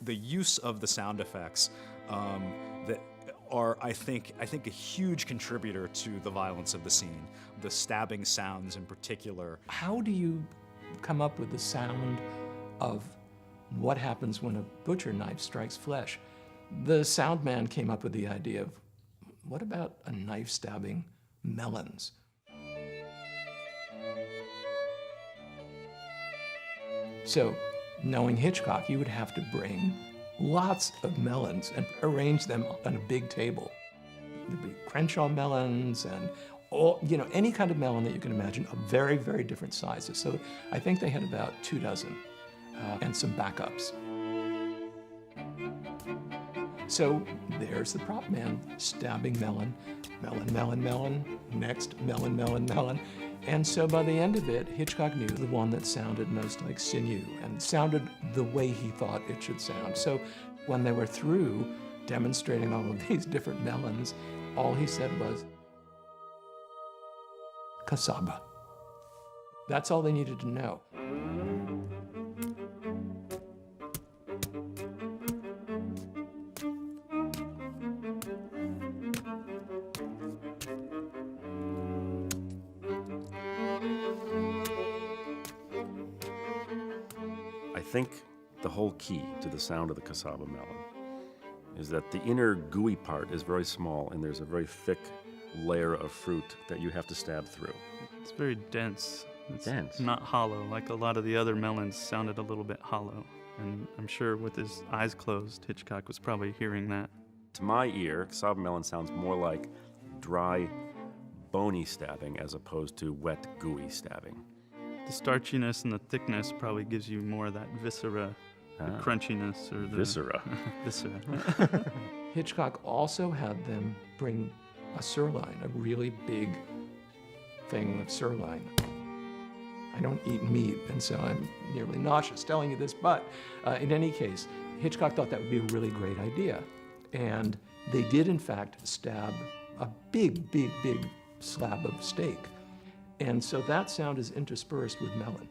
the use of the sound effects that are, I think, a huge contributor to the violence of the scene. The stabbing sounds in particular. How do you come up with the sound of what happens when a butcher knife strikes flesh? The sound man came up with the idea of, what about a knife stabbing melons? So, knowing Hitchcock, you would have to bring lots of melons and arrange them on a big table. There'd be Crenshaw melons and all, any kind of melon that you can imagine of very, very different sizes. So I think they had about 24 and some backups. So there's the prop man stabbing melon, melon, melon, melon, next melon, melon, melon. And so by the end of it, Hitchcock knew the one that sounded most like sinew and sounded the way he thought it should sound. So when they were through demonstrating all of these different melons, all he said was, "Casaba." That's all they needed to know. I think the whole key to the sound of the Casaba melon is that the inner gooey part is very small and there's a very thick layer of fruit that you have to stab through. It's very dense. It's Dense? not hollow, like a lot of the other melons sounded a little bit hollow. And I'm sure with his eyes closed, Hitchcock was probably hearing that. To my ear, Casaba melon sounds more like dry, bony stabbing as opposed to wet, gooey stabbing. The starchiness and the thickness probably gives you more of that viscera, the crunchiness, or the Viscera. viscera. Hitchcock also had them bring a sirloin, a really big thing of sirloin. I don't eat meat, and so I'm nearly nauseous telling you this, but in any case, Hitchcock thought that would be a really great idea. And they did, in fact, stab a big, big, big slab of steak. And so that sound is interspersed with melon.